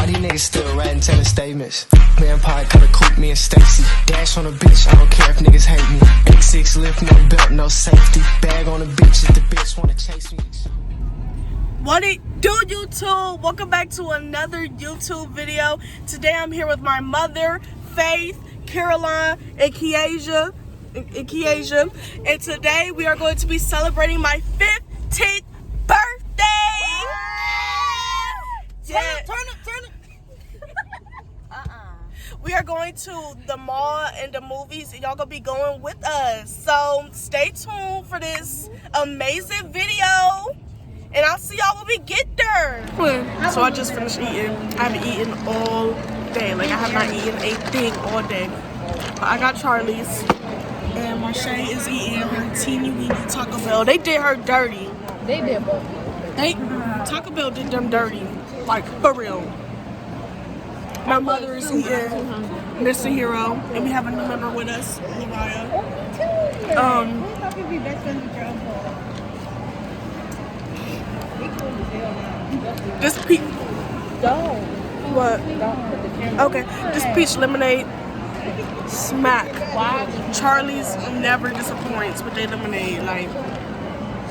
Why these niggas still writing telling statements? Vampire coulda cooped me and Stacy. Dash on a bitch, I don't care if niggas hate me. X6 lift, no belt, no safety. Bag on a bitch if the bitch wanna chase me. What it do, YouTube? Welcome back to another YouTube video. Today I'm here with my mother, Faith, Caroline, and Kiesha. And today we are going to be celebrating my 15th birthday. Yeah. Turn up. We are going to the mall and the movies, and y'all gonna be going with us. So stay tuned for this amazing video. And I'll see y'all when we get there. So I just finished eating. I haven't eaten all day. Like, I have not eaten a thing all day. But I got Charlie's. And Marshay is eating her teeny weeny Taco Bell. They did her dirty. They did both. Taco Bell did them dirty. Like, for real. My mother is eating Mr. Hero. And we have a new member with us, Mariah. This peach. Don't. What? Don't put the camera. Okay. This peach lemonade. Smack. Why? Charlie's never disappoints with their lemonade. Like,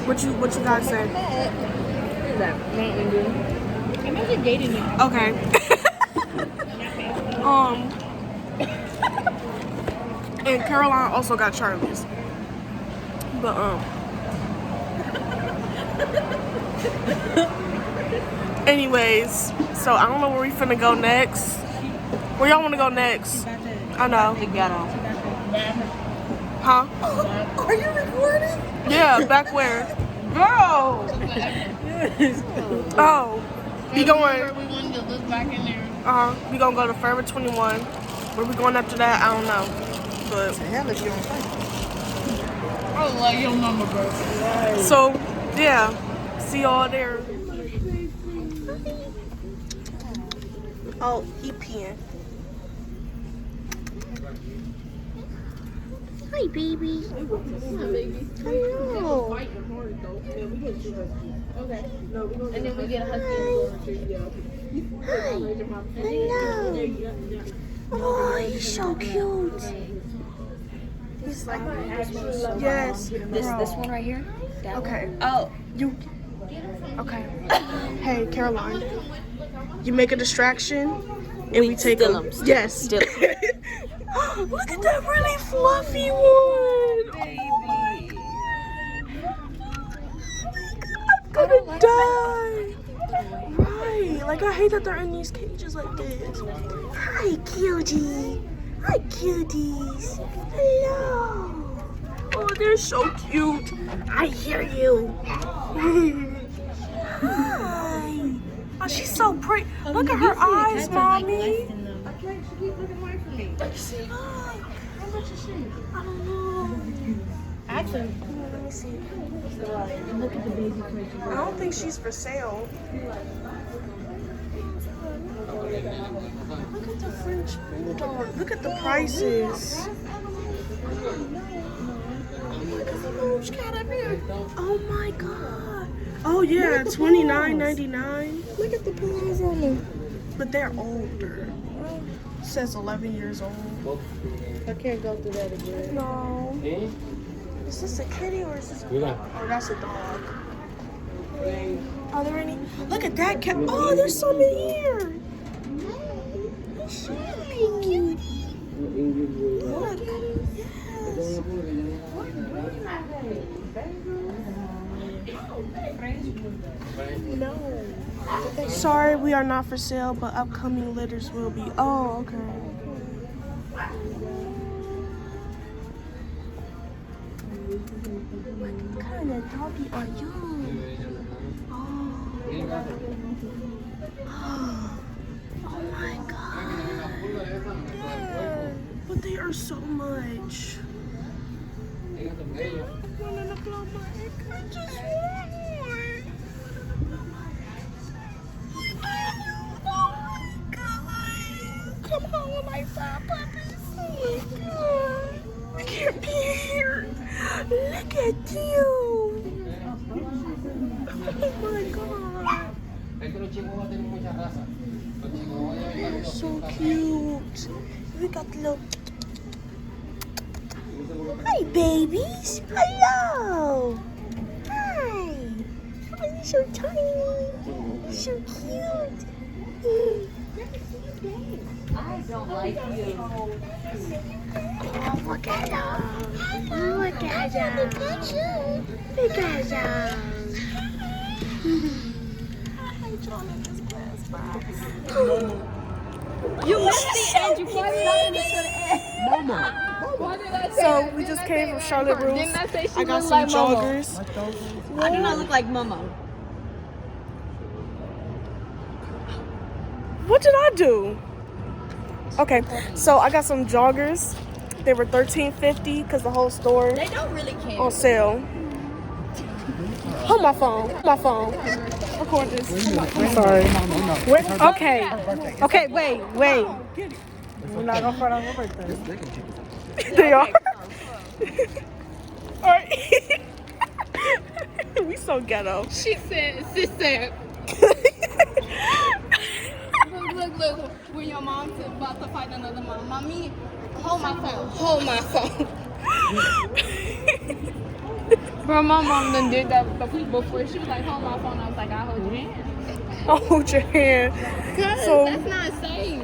what you guys say? What is that? Mountain Dew. Imagine dating you. Okay. And Caroline also got Charlie's. But anyways, so I don't know where we finna go next. Where y'all wanna go next? I know. Huh? Are you recording? Yeah, back where? Bro! Oh. We going. We wanted to look back in there. We gonna go to Forever 21. Where we going after that? I don't know. But Hell if you don't fight. I love your mama, bro. so yeah. See y'all there. Oh, he peeing. Hi, baby. Hello. Okay. And then we get a husky. Hi. Hello. Oh, he's so cute. He's like, yes. This one right here? That Okay. one? Oh. You. Okay. Hey, Caroline. You make a distraction, and we take Still them. 'em, still 'em, Yes. still 'em. Look at that really fluffy one. Baby. I'm gonna die. Right. Like, I hate that they're in these cages like this. Hi, cutie. Hi, cuties. Hello. Oh, they're so cute. I hear you. Hi. Oh, she's so pretty. Look at her eyes, mommy. She keeps looking away from me. Look. How much is she? I don't know. Actually, Let me see. look at the baby creature. I don't think she's for sale. Look at the French bulldog. Look at the prices. Oh my god. Oh yeah, $29.99. Look at the paws on them. But they're older. It says 11 years old. I can't go through that again. No. Is this a kitty or is this a dog? Oh, that's a dog. Are there any? Look at that cat. Oh, there's some in here. Hi, cutie. Look. Yes. No. Sorry, we are not for sale, but upcoming litters will be. Oh, okay. What kind of doggy are you? Oh my god. But they are so much. I'm gonna blow my egg. I just want one. Oh my god. Come on, my fur puppies. Oh my god. I can't be here. Look at you. Oh my god. so cute. We got the little. Hi, babies. Hello. Hi. Oh, you're so tiny. So cute. I don't like you. Oh, look at them. Look at them. Look at them. You missed the end. You pointed out into the end. Mama. Why did I say So that? we Didn't just I came say from it Charlotte right? Russe. Didn't I say she I got looked some like Momo? joggers. I do not look like Momo. What did I do? Okay, so I got some joggers. They were $13.50 because the whole store They don't really care. on sale. Hold my phone. My phone. Record this. I'm sorry. Okay. Okay, wait. We're not gonna front on my birthday. They are. All right. We so ghetto. She said. Look. When your mom's about to fight another mom. Mommy, hold my phone. Bro, my mom done did that before. She was like, hold my phone. I was like, I'll hold your hand. I'll hold your hand. Cause So- that's not safe.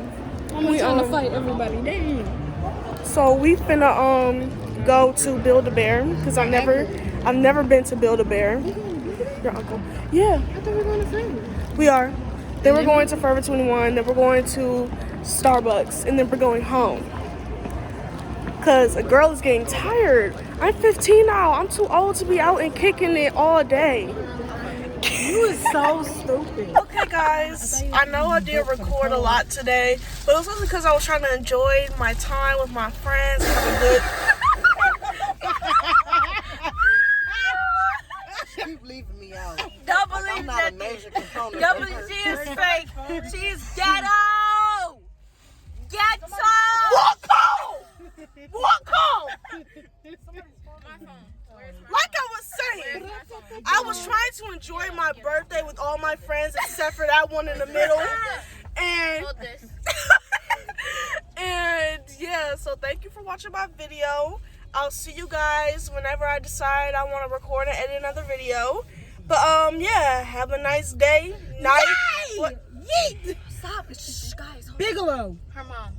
I'm trying to fight everybody. Damn. So we finna go to Build-A-Bear because I've never been to Build-A-Bear. Your uncle. Yeah, I thought we were going to Forever. we are. Then we're going to Forever 21. Then we're going to Starbucks, and then we're going home. Cause a girl is getting tired. I'm 15 now. I'm too old to be out and kicking it all day. You is so stupid. Okay, guys. I know I did record a lot today, but it was also because I was trying to enjoy my time with my friends and have a good. Keep leaving me out. Don't I'm believe not a that. major component. She is fake. She is ghetto. Ghetto. Walk home. Like I was saying, I was trying to enjoy my birthday with all my friends except for that one in the middle. And and yeah, so thank you for watching my video. I'll see you guys whenever I decide I want to record and edit another video. But yeah, have a nice day, night. What? Yeet. Stop. Shh, guys. Bigelow. Her mom.